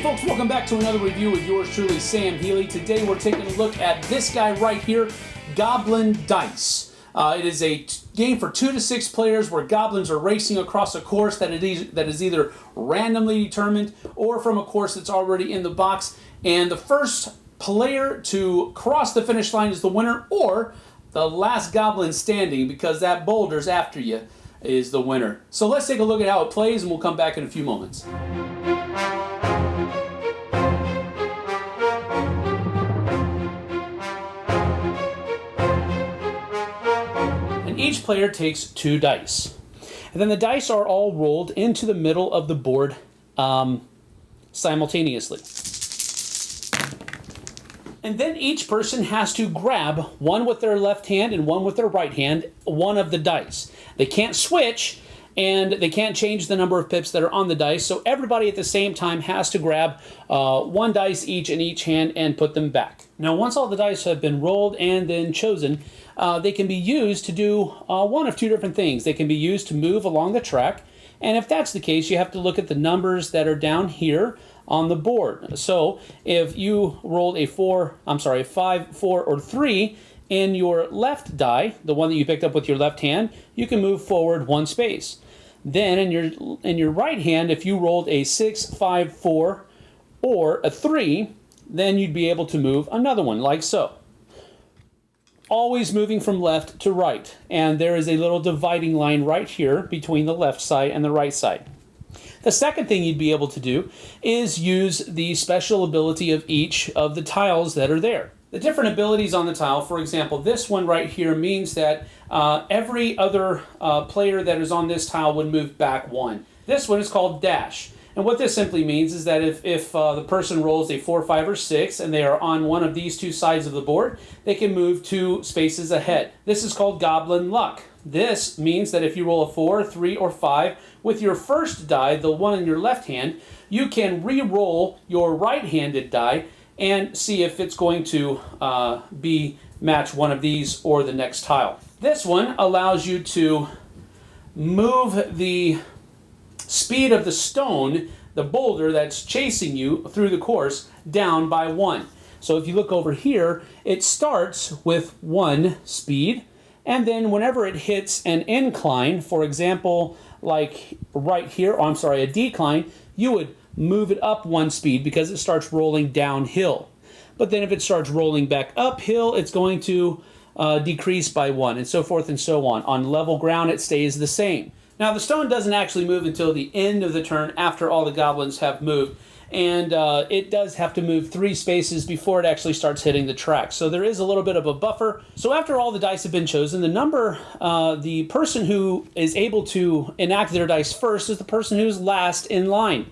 folks, welcome back to another review with yours truly, Sam Healey. Today we're taking a look at this guy right here, Goblin Dice. It is a game for 2 to 6 players where goblins are racing across a course that is either randomly determined or from a course that's already in the box. And the first player to cross the finish line is the winner, or the last goblin standing, because that boulder's after you, is the winner. So let's take a look at how it plays, and we'll come back in a few moments. Each player takes 2 dice. And then the dice are all rolled into the middle of the board simultaneously. And then each person has to grab, one with their left hand and one with their right hand, one of the dice. They can't switch, and they can't change the number of pips that are on the dice, so everybody at the same time has to grab 1 dice each in each hand and put them back. Now, once all the dice have been rolled and then chosen, they can be used to do one of 2 different things. They can be used to move along the track, and if that's the case, you have to look at the numbers that are down here on the board. So if you rolled a 5, 4, or 3 in your left die, the one that you picked up with your left hand, you can move forward 1 space. Then in your right hand, if you rolled a 6, 5, 4, or a 3, then you'd be able to move another one, like so. Always moving from left to right. And there is a little dividing line right here between the left side and the right side. The second thing you'd be able to do is use the special ability of each of the tiles that are there. The different abilities on the tile, for example, this one right here means that every other player that is on this tile would move back 1. This one is called Dash. And what this simply means is that if the person rolls a 4, 5, or 6 and they are on one of these 2 sides of the board, they can move 2 spaces ahead. This is called Goblin Luck. This means that if you roll a 4, 3, or 5 with your first die, the one in your left hand, you can re-roll your right-handed die and see if it's going to match one of these or the next tile. This one allows you to move the speed of the stone, the boulder that's chasing you through the course, down by 1. So if you look over here, it starts with 1 speed, and then whenever it hits an incline, for example, like right here, a decline, you would move it up 1 speed because it starts rolling downhill. But then if it starts rolling back uphill, it's going to decrease by 1, and so forth and so on. On level ground, it stays the same. Now, the stone doesn't actually move until the end of the turn after all the goblins have moved, and it does have to move 3 spaces before it actually starts hitting the track. So there is a little bit of a buffer. So after all the dice have been chosen, the person who is able to enact their dice first is the person who's last in line.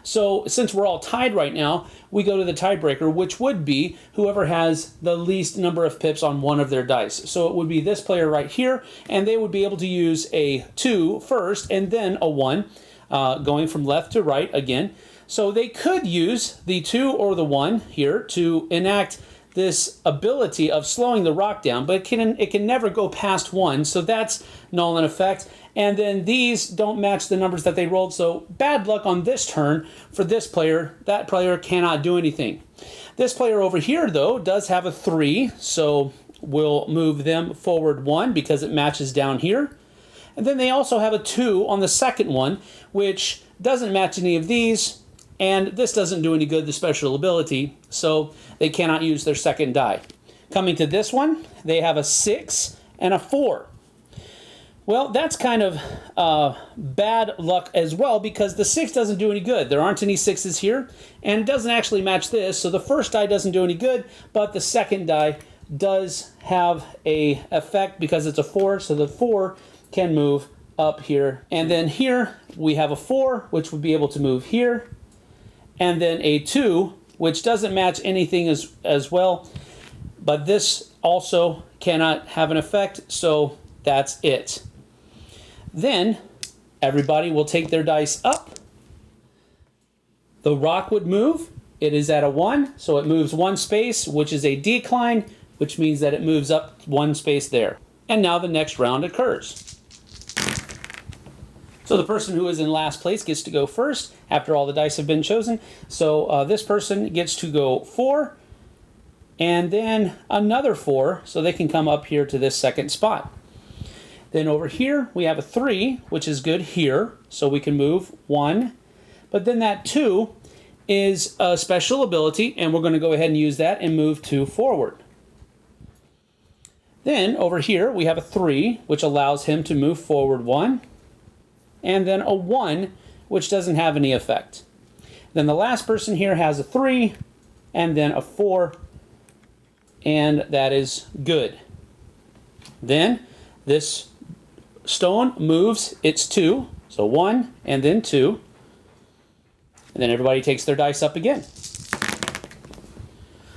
So since we're all tied right now, we go to the tiebreaker, which would be whoever has the least number of pips on one of their dice. So it would be this player right here, and they would be able to use a 2 first and then a 1, going from left to right again. So they could use the 2 or the 1 here to enact this ability of slowing the rock down, but it can never go past 1, so that's null in effect. And then these don't match the numbers that they rolled, so bad luck on this turn for this player. That player cannot do anything. This player over here, though, does have a 3, so we'll move them forward 1 because it matches down here. And then they also have a 2 on the second one, which doesn't match any of these, and this doesn't do any good, the special ability, so they cannot use their second die. Coming to this one, they have a 6 and a 4. Well, that's kind of bad luck as well, because the 6 doesn't do any good. There aren't any 6s here, and it doesn't actually match this, so the first die doesn't do any good, but the second die does have a effect because it's a 4, so the 4 can move up here. And then here we have a 4, which would be able to move here, and then a 2, which doesn't match anything as well, but this also cannot have an effect, so that's it. Then everybody will take their dice up. The rock would move. It is at a 1, so it moves 1 space, which is a decline, which means that it moves up 1 space there. And now the next round occurs. So the person who is in last place gets to go first after all the dice have been chosen. So this person gets to go 4, and then another 4, so they can come up here to this second spot. Then over here, we have a 3, which is good here, so we can move 1. But then that 2 is a special ability, and we're going to go ahead and use that and move 2 forward. Then over here, we have a 3, which allows him to move forward 1, and then a 1, which doesn't have any effect. Then the last person here has a 3, and then a 4, and that is good. Then this stone moves its 2, so 1 and then 2, and then everybody takes their dice up again.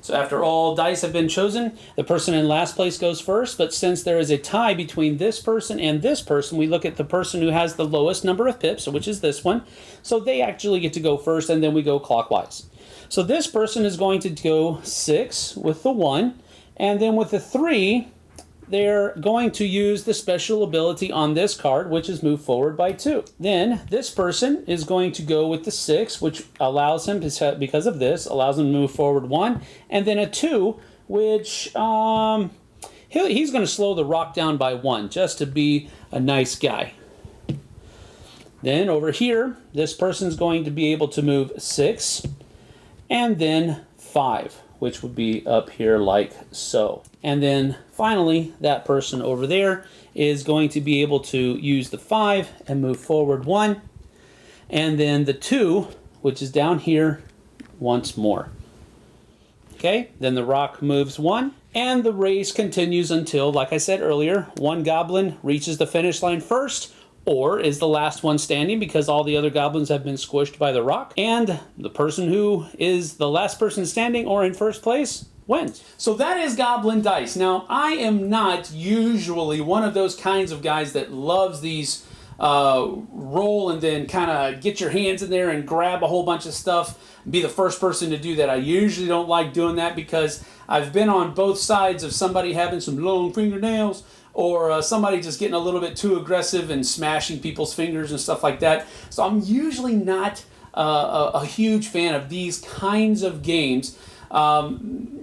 So after all dice have been chosen, the person in last place goes first, but since there is a tie between this person and this person, we look at the person who has the lowest number of pips, which is this one, so they actually get to go first, and then we go clockwise. So this person is going to go 6 with the 1, and then with the 3, they're going to use the special ability on this card, which is move forward by 2. Then this person is going to go with the 6, which allows him to, because of this, allows him to move forward 1, and then a 2, which he's going to slow the rock down by 1, just to be a nice guy. Then over here, this person's going to be able to move 6, and then 5, which would be up here like so. And then finally, that person over there is going to be able to use the 5 and move forward 1. And then the 2, which is down here, once more. Okay, then the rock moves 1. And the race continues until, like I said earlier, one goblin reaches the finish line first, or is the last one standing because all the other goblins have been squished by the rock. And the person who is the last person standing or in first place wins. So that is Goblin Dice. Now, I am not usually one of those kinds of guys that loves these roll and then kind of get your hands in there and grab a whole bunch of stuff, be the first person to do that. I usually don't like doing that because I've been on both sides of somebody having some long fingernails or somebody just getting a little bit too aggressive and smashing people's fingers and stuff like that. So I'm usually not a huge fan of these kinds of games,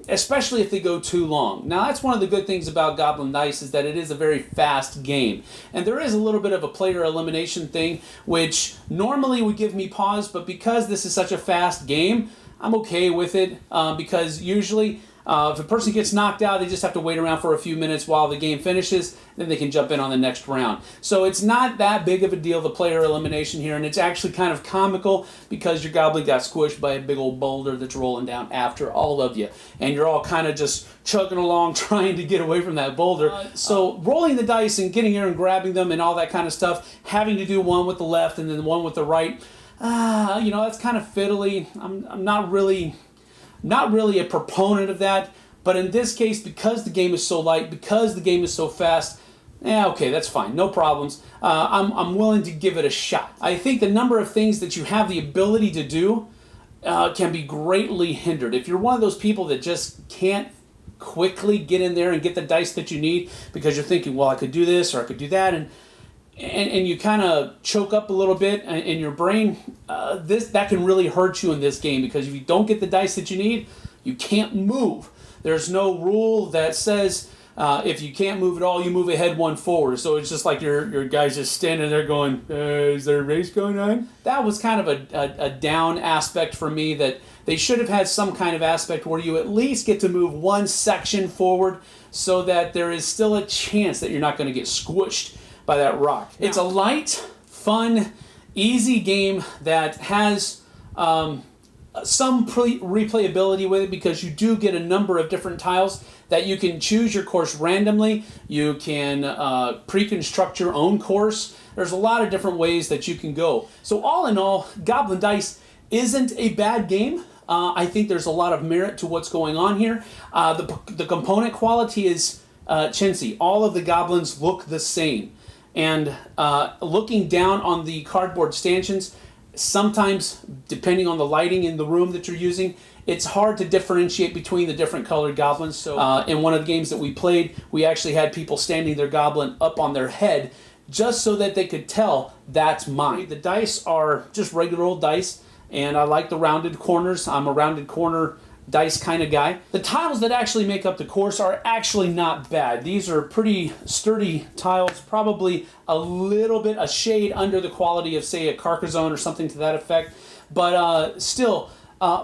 especially if they go too long. Now, that's one of the good things about Goblin Dice is that it is a very fast game. And there is a little bit of a player elimination thing, which normally would give me pause, but because this is such a fast game, I'm okay with it, because usually if a person gets knocked out, they just have to wait around for a few minutes while the game finishes, then they can jump in on the next round. So it's not that big of a deal, the player elimination here, and it's actually kind of comical because your goblin got squished by a big old boulder that's rolling down after all of you, and you're all kind of just chugging along trying to get away from that boulder. So rolling the dice and getting here and grabbing them and all that kind of stuff, having to do one with the left and then one with the right, that's kind of fiddly. I'm not really a proponent of that, but in this case, because the game is so light, because the game is so fast, okay, that's fine, no problems. I'm willing to give it a shot. I think the number of things that you have the ability to do can be greatly hindered. If you're one of those people that just can't quickly get in there and get the dice that you need because you're thinking, well, I could do this or I could do that, and you kind of choke up a little bit in your brain, that can really hurt you in this game, because if you don't get the dice that you need, you can't move. There's no rule that says if you can't move at all, you move ahead one forward. So it's just like your guy's just standing there going, is there a race going on? That was kind of a down aspect for me, that they should have had some kind of aspect where you at least get to move one section forward so that there is still a chance that you're not going to get squished by that rock. It's a light, fun, easy game that has some replayability with it, because you do get a number of different tiles that you can choose your course randomly. You can pre-construct your own course. There's a lot of different ways that you can go. So all in all, Goblin Dice isn't a bad game. I think there's a lot of merit to what's going on here. The component quality is chintzy. All of the goblins look the same. And looking down on the cardboard stanchions, sometimes, depending on the lighting in the room that you're using, it's hard to differentiate between the different colored goblins. So in one of the games that we played, we actually had people standing their goblin up on their head just so that they could tell that's mine. The dice are just regular old dice, and I like the rounded corners. I'm a rounded corner dice kind of guy. The tiles that actually make up the course are actually not bad. These are pretty sturdy tiles, probably a shade under the quality of, say, a Carcassonne or something to that effect, but still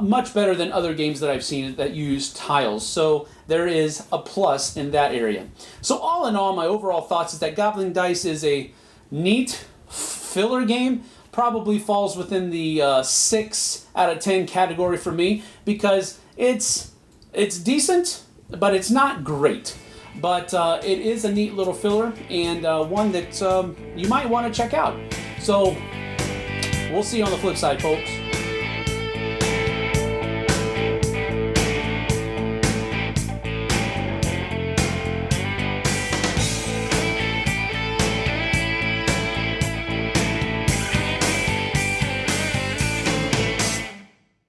much better than other games that I've seen that use tiles. So there is a plus in that area. So all in all, my overall thoughts is that Goblin Dice is a neat filler game. Probably falls within the 6 out of 10 category for me, because it's decent, but it's not great. But it is a neat little filler, and one that you might want to check out. So we'll see you on the flip side, folks.